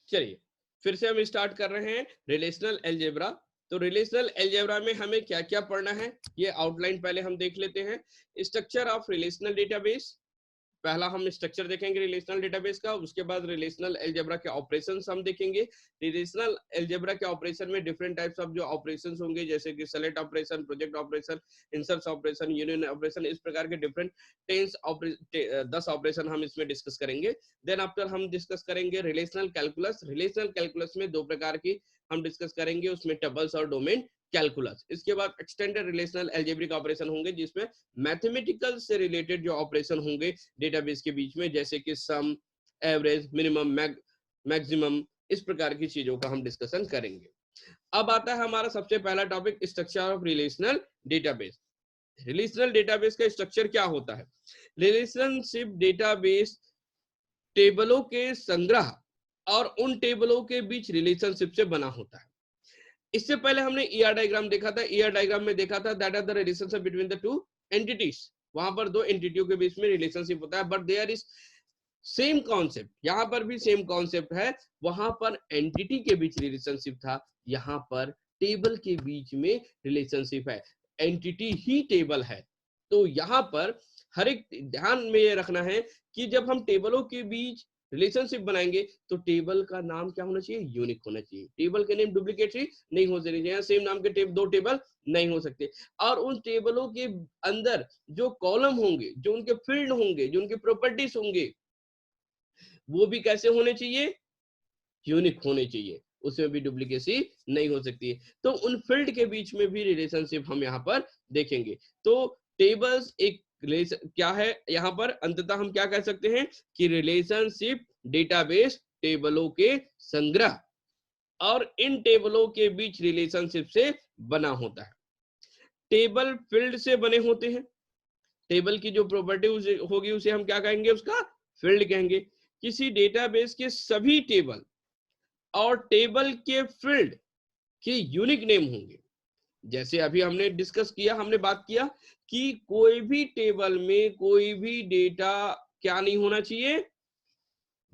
चलिए फिर से हम स्टार्ट कर रहे हैं रिलेशनल अलजेब्रा। तो रिलेशनल अलजेब्रा में हमें क्या क्या पढ़ना है ये आउटलाइन पहले हम देख लेते हैं। स्ट्रक्चर ऑफ रिलेशनल डेटाबेस, पहला हम स्ट्रक्चर देखेंगे रिलेशनल डेटाबेस का, उसके बाद रिलेशनल अलजेब्रा के ऑपरेशंस हम देखेंगे। रिलेशनल अलजेब्रा के ऑपरेशन में डिफरेंट टाइप्स ऑफ जो ऑपरेशंस होंगे जैसे कि select operation, project operation, insert operation, union operation, इस प्रकार के डिफरेंट 10 ऑपरेशन हम इसमें डिस्कस करेंगे। देन आफ्टर हम डिस्कस करेंगे रिलेशनल कैलकुलस। रिलेशनल कैलकुलस में दो प्रकार की हम डिस्कस करेंगे, उसमें टबल्स और डोमेन कैलकुलस। इसके बाद एक्सटेंडेड रिलेशनल अलजेब्रिक ऑपरेशन होंगे जिसमें मैथमेटिकल से रिलेटेड जो ऑपरेशन होंगे डेटाबेस के बीच में, जैसे कि सम, एवरेज, मिनिमम, मैक्सिमम, इस प्रकार की चीजों का हम डिस्कशन करेंगे। अब आता है हमारा सबसे पहला topic structure of relational database. Relational database का स्ट्रक्चर क्या होता है? रिलेशनशिप डेटाबेस टेबलों के संग्रह और उन टेबलों के बीच रिलेशनशिप से बना होता है। इससे पहले हमने ईआर डायग्राम देखा था। ईआर डायग्राम में देखा था that are the relationship between the two entities. वहां पर दो एंटिटियों के बीच में रिलेशनशिप होता है, but there is same concept, यहां पर भी सेम कॉन्सेप्ट है। वहां पर एंटिटी के बीच रिलेशनशिप था, यहां पर टेबल के बीच में रिलेशनशिप है, एंटिटी ही टेबल है। तो यहां पर हर एक ध्यान में ये रखना है कि जब हम टेबलों के बीच रिलेशनशिप बनाएंगे तो टेबल का नाम क्या होना चाहिए? यूनिक होना चाहिए। टेबल के नेम डुप्लीकेटरी नहीं हो सकते, सेम नाम के दो टेबल नहीं हो सकते। और उन टेबलों के अंदर जो कॉलम होंगे, जो उनके फील्ड होंगे, जो उनके प्रॉपर्टीज होंगे, वो भी कैसे होने चाहिए? यूनिक होने चाहिए, उसमें भी डुप्लीकेसी नहीं हो सकती है। तो उन फील्ड के बीच में भी रिलेशनशिप हम यहाँ पर देखेंगे। तो टेबल्स एक क्या है, यहाँ पर अंततः हम क्या कह सकते हैं कि रिलेशनशिप डेटाबेस टेबलों के संग्रह और इन टेबलों के बीच रिलेशनशिप से बना होता है। टेबल फील्ड से बने होते हैं। टेबल की जो प्रॉपर्टी होगी उसे हम क्या कहेंगे? उसका फील्ड कहेंगे। किसी डेटाबेस के सभी टेबल और टेबल के फील्ड के यूनिक नेम होंगे। जैसे अभी हमने डिस्कस किया, हमने बात किया कि कोई भी टेबल में कोई भी डेटा क्या नहीं होना चाहिए?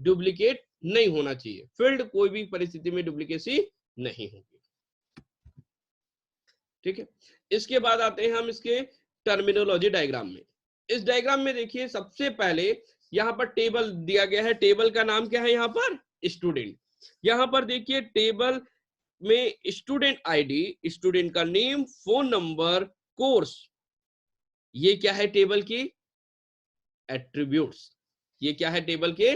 डुप्लीकेट नहीं होना चाहिए। फील्ड कोई भी परिस्थिति में डुप्लीकेसी नहीं होगी। ठीक है, इसके बाद आते हैं हम इसके टर्मिनोलॉजी डायग्राम में। इस डायग्राम में देखिए सबसे पहले यहाँ पर टेबल दिया गया है। टेबल का नाम क्या है? यहाँ पर स्टूडेंट। यहाँ पर देखिए टेबल में स्टूडेंट आईडी, स्टूडेंट का नेम, फोन नंबर, कोर्स, ये क्या है? टेबल की एट्रीब्यूट्स। ये क्या है? टेबल के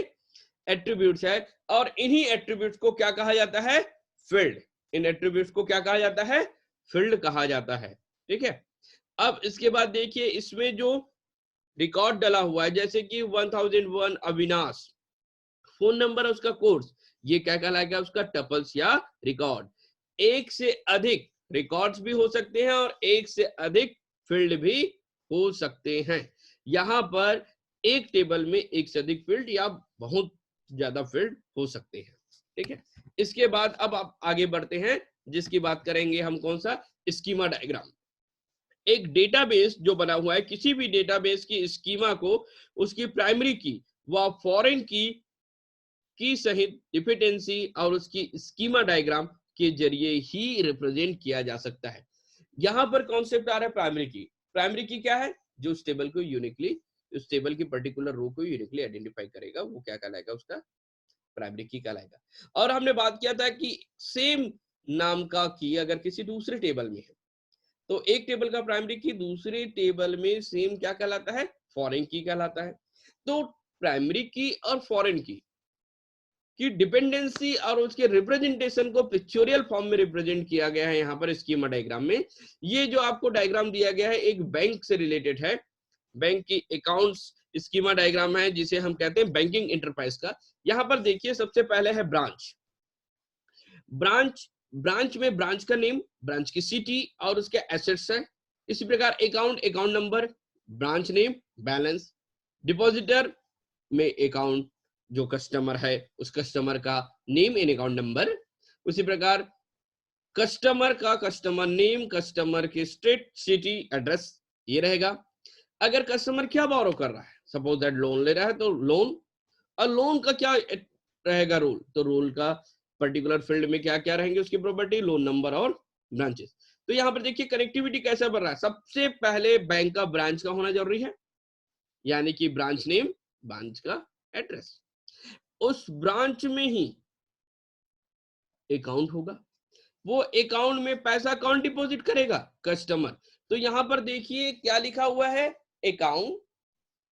एट्रीब्यूट्स है। और इन्हीं एट्रीब्यूट्स को क्या कहा जाता है? फील्ड। इन एट्रीब्यूट्स को क्या कहा जाता है? फील्ड कहा जाता है। ठीक है, अब इसके बाद देखिए इसमें जो रिकॉर्ड डला हुआ है, जैसे कि 1001 अविनाश, फोन नंबर है उसका, कोर्स, ये क्या कहलाएगा? उसका टपल्स या रिकॉर्ड। एक से अधिक रिकॉर्ड्स भी हो सकते हैं और एक से अधिक फील्ड भी हो सकते हैं। यहां पर एक टेबल में एक से अधिक फील्ड या बहुत ज्यादा फील्ड हो सकते हैं। ठीक है, इसके बाद अब आप आगे बढ़ते हैं, जिसकी बात करेंगे हम कौन सा? Schema diagram. एक डेटाबेस जो बना हुआ है, किसी भी डेटाबेस की स्कीमा को उसकी प्राइमरी की व फॉरेन की सहित डिपेंडेंसी और उसकी स्कीमा डायग्राम के जरिए ही रिप्रेजेंट किया जा सकता है। यहां पर कॉन्सेप्ट आ रहा है प्राइमरी की। प्राइमरी की क्या है? जो उस टेबल को यूनिकली, उस टेबल की पर्टिकुलर रो को यूनिकली आइडेंटिफाई करेगा, वो क्या कहलाएगा? उसका प्राइमरी की कहलाएगा। और हमने बात किया था कि सेम नाम का की अगर किसी दूसरे टेबल में है तो एक टेबल का प्राइमरी की दूसरे टेबल में सेम क्या कहलाता है? फॉरेन की कहलाता है। तो प्राइमरी की और फॉरेन की डिपेंडेंसी और उसके रिप्रेजेंटेशन को पिक्चोरियल फॉर्म में रिप्रेजेंट किया गया है यहाँ पर स्कीमा डायग्राम में। ये जो आपको डायग्राम दिया गया है एक बैंक से रिलेटेड है, बैंक की अकाउंट्स स्कीमा डायग्राम है जिसे हम कहते हैं बैंकिंग इंटरप्राइज का। यहाँ पर देखिए सबसे पहले है ब्रांच। ब्रांच, ब्रांच में ब्रांच का नेम, ब्रांच की सिटी और उसके एसेट्स है। इसी प्रकार account, account number, branch name, balance. Depositor में अकाउंट, जो कस्टमर है उस कस्टमर का नेम इन अकाउंट नंबर। उसी प्रकार कस्टमर का कस्टमर नेम, कस्टमर की स्टेट, सिटी, एड्रेस, ये रहेगा। अगर कस्टमर क्या बोरो कर रहा है, सपोज दैट लोन ले रहा है तो लोन, और लोन का क्या रहेगा रोल, तो रोल का पर्टिकुलर फील्ड में क्या क्या रहेंगे उसकी प्रॉपर्टी, लोन नंबर और ब्रांचेस। तो यहाँ पर देखिए कनेक्टिविटी कैसा बन रहा है, सबसे पहले बैंक का ब्रांच का होना जरूरी है, यानी कि ब्रांच नेम, ब्रांच का एड्रेस, उस ब्रांच में ही अकाउंट होगा, वो अकाउंट में पैसा कौन डिपॉजिट करेगा, कस्टमर। तो यहां पर देखिए क्या लिखा हुआ है, अकाउंट,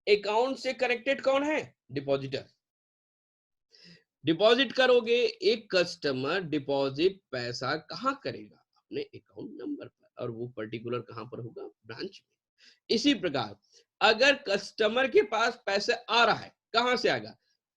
अकाउंट से कनेक्टेड कौन है, डिपॉजिटर। डिपॉजिट करोगे, एक कस्टमर डिपॉजिट पैसा कहां करेगा, अपने अकाउंट नंबर पर, और वो पर्टिकुलर कहां पर होगा, ब्रांच में। इसी प्रकार अगर कस्टमर के पास पैसे आ रहा है, कहां से आएगा,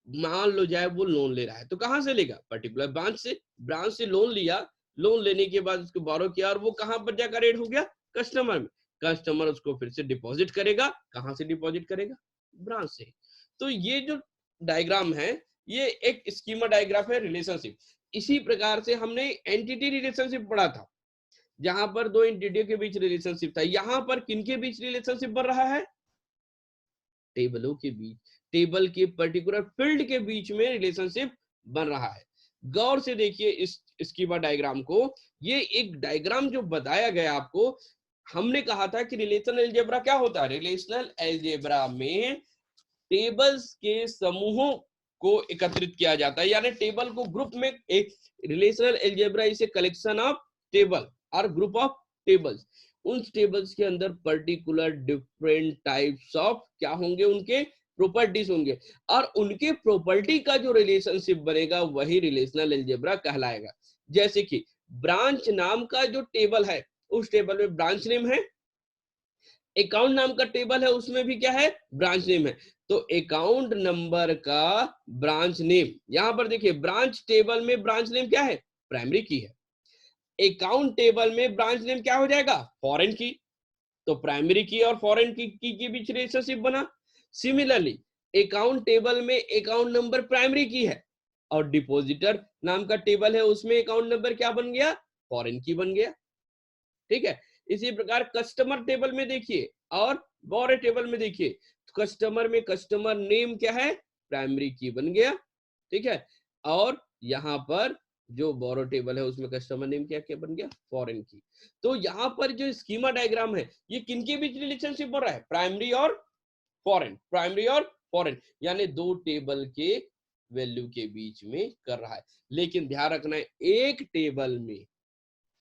मान लो जाए वो लोन ले रहा है, तो कहां से लेगा, पर्टिकुलर ब्रांच से, ब्रांच से लोन लिया, लोन लेने के बाद उसको बोरो किया और वो कहां पर जाकर रेट हो गया, कस्टमर में, कस्टमर उसको फिर से डिपॉजिट करेगा, कहां से डिपॉजिट करेगा, ब्रांच से। तो ये जो डायग्राम है ये एक स्कीमा डायग्राफ है रिलेशनशिप। इसी प्रकार से हमने एंटिटी रिलेशनशिप पढ़ा था, जहां पर दो एंटिटियों के बीच रिलेशनशिप था, यहां पर किनके बीच रिलेशनशिप बन रहा है, टेबलों के बीच, टेबल के पर्टिकुलर फील्ड के बीच में रिलेशनशिप बन रहा है। गौर से देखिए इस स्कीमा डायग्राम को, ये एक डायग्राम जो बताया गया आपको, हमने कहा था कि रिलेशनल अलजेब्रा क्या होता है, रिलेशनल अलजेब्रा में टेबल्स के समूहों को एकत्रित किया जाता है, यानी टेबल को ग्रुप में, एक relational algebra is a collection of table और ग्रुप ऑफ टेबल्स, उन टेबल्स के अंदर पर्टिकुलर डिफरेंट टाइप्स ऑफ क्या होंगे, उनके प्रॉपर्टीज होंगे, और उनके प्रॉपर्टी का जो रिलेशनशिप बनेगा वही रिलेशनल अलजेब्रा कहलाएगा। जैसे कि ब्रांच नाम का जो टेबल है, उस टेबल में ब्रांच नेम है, अकाउंट नाम का टेबल है उसमें भी क्या है, ब्रांच नेम है, तो अकाउंट नंबर का ब्रांच नेम, यहां पर देखिए ब्रांच टेबल में ब्रांच नेम क्या है, प्राइमरी की है, अकाउंट टेबल में ब्रांच नेम क्या हो जाएगा, फॉरेन की, तो प्राइमरी की और फॉरेन की के बीच रिलेशनशिप बना। सिमिलरली अकाउंट टेबल में अकाउंट नंबर प्राइमरी की है और डिपॉजिटर नाम का टेबल है उसमें अकाउंट नंबर क्या बन गया, फॉरेन की बन गया, ठीक है। इसी प्रकार कस्टमर टेबल में देखिए और बोरो टेबल में देखिए, कस्टमर में कस्टमर नेम क्या है, प्राइमरी की बन गया, ठीक है, और यहाँ पर जो बोरो टेबल है उसमें कस्टमर नेम क्या क्या बन गया, फॉरेन की। तो यहाँ पर जो स्कीमा डायग्राम है ये किनके बीच रिलेशनशिप हो रहा है, प्राइमरी और फॉरेन, प्राइमरी और फॉरेन, यानी दो टेबल के वैल्यू के बीच में कर रहा है। लेकिन ध्यान रखना है एक टेबल में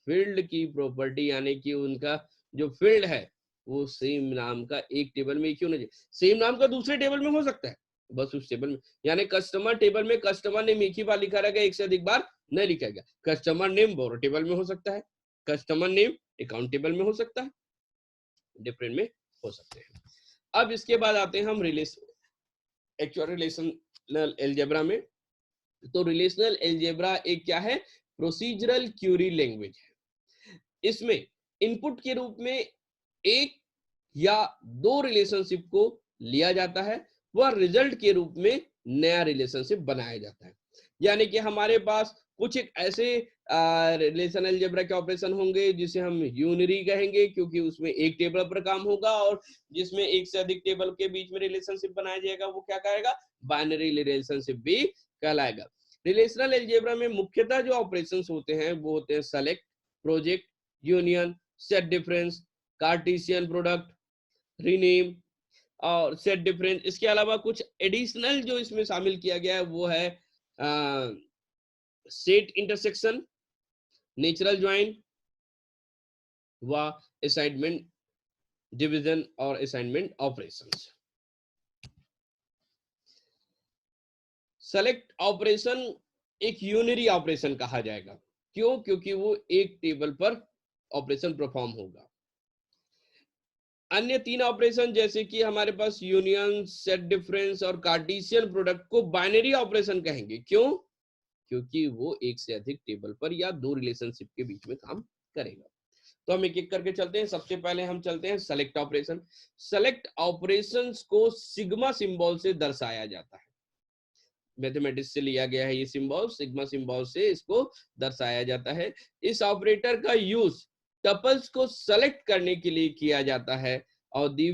फील्ड की प्रॉपर्टी, यानी कि उनका जो फील्ड है वो सेम नाम का एक टेबल में क्यों नहीं, सेम नाम का दूसरे टेबल में हो सकता है, बस उस टेबल में, यानी कस्टमर टेबल में कस्टमर नेम एक ही बार लिखा रहेगा, एक से अधिक बार नहीं लिखा गया, कस्टमर नेम बोरो टेबल में हो सकता है, कस्टमर नेम अकाउंट टेबल में हो सकता है, डिफरेंट में हो सकते हैं। अब इसके बाद आते हैं हम एक्चुअल रिलेशनल अलजेब्रा में। तो रिलेशनल अलजेब्रा एक क्या है, प्रोसीजरल क्यूरी लैंग्वेज है। इसमें इनपुट के रूप में एक या दो रिलेशनशिप को लिया जाता है, वह रिजल्ट के रूप में नया रिलेशनशिप बनाया जाता है। यानी कि हमारे पास कुछ एक ऐसे रिलेशनल अलजेब्रा के ऑपरेशन होंगे जिसे हम यूनरी कहेंगे, क्योंकि उसमें एक टेबल पर काम होगा, और जिसमें एक से अधिक टेबल के बीच में रिलेशनशिप बनाया जाएगा वो क्या कहेगा, बाइनरी रिलेशनशिप भी कहलाएगा। रिलेशनल अलजेब्रा में मुख्यतः जो ऑपरेशंस होते हैं वो होते हैं select, project, union, set difference, Cartesian product, rename और सेट डिफरेंस। इसके अलावा कुछ एडिशनल जो इसमें शामिल किया गया है वो है सेट इंटरसेक्शन, नेचुरल ज्वाइन व असाइनमेंट डिवीजन और असाइनमेंट ऑपरेशंस। सेलेक्ट ऑपरेशन एक यूनरी ऑपरेशन कहा जाएगा, क्यों, क्योंकि वो एक टेबल पर ऑपरेशन परफॉर्म होगा। अन्य तीन ऑपरेशन जैसे कि हमारे पास यूनियन, सेट डिफरेंस और कार्टेशियन प्रोडक्ट को बाइनरी ऑपरेशन कहेंगे, क्यों, क्योंकि वो एक से अधिक टेबल पर या दो रिलेशनशिप के बीच में काम करेगा। तो हम एक एक करके चलते हैं। सबसे पहले हम चलते हैं सेलेक्ट ऑपरेशन। सेलेक्ट ऑपरेशंस को सिग्मा सिंबल से दर्शाया जाता है, मैथमेटिक्स से लिया गया है ये सिंबल, सिग्मा सिंबल से इसको दर्शाया जाता है। इस ऑपरेटर का यूज टपल्स को सेलेक्ट करने के लिए किया जाता है और दी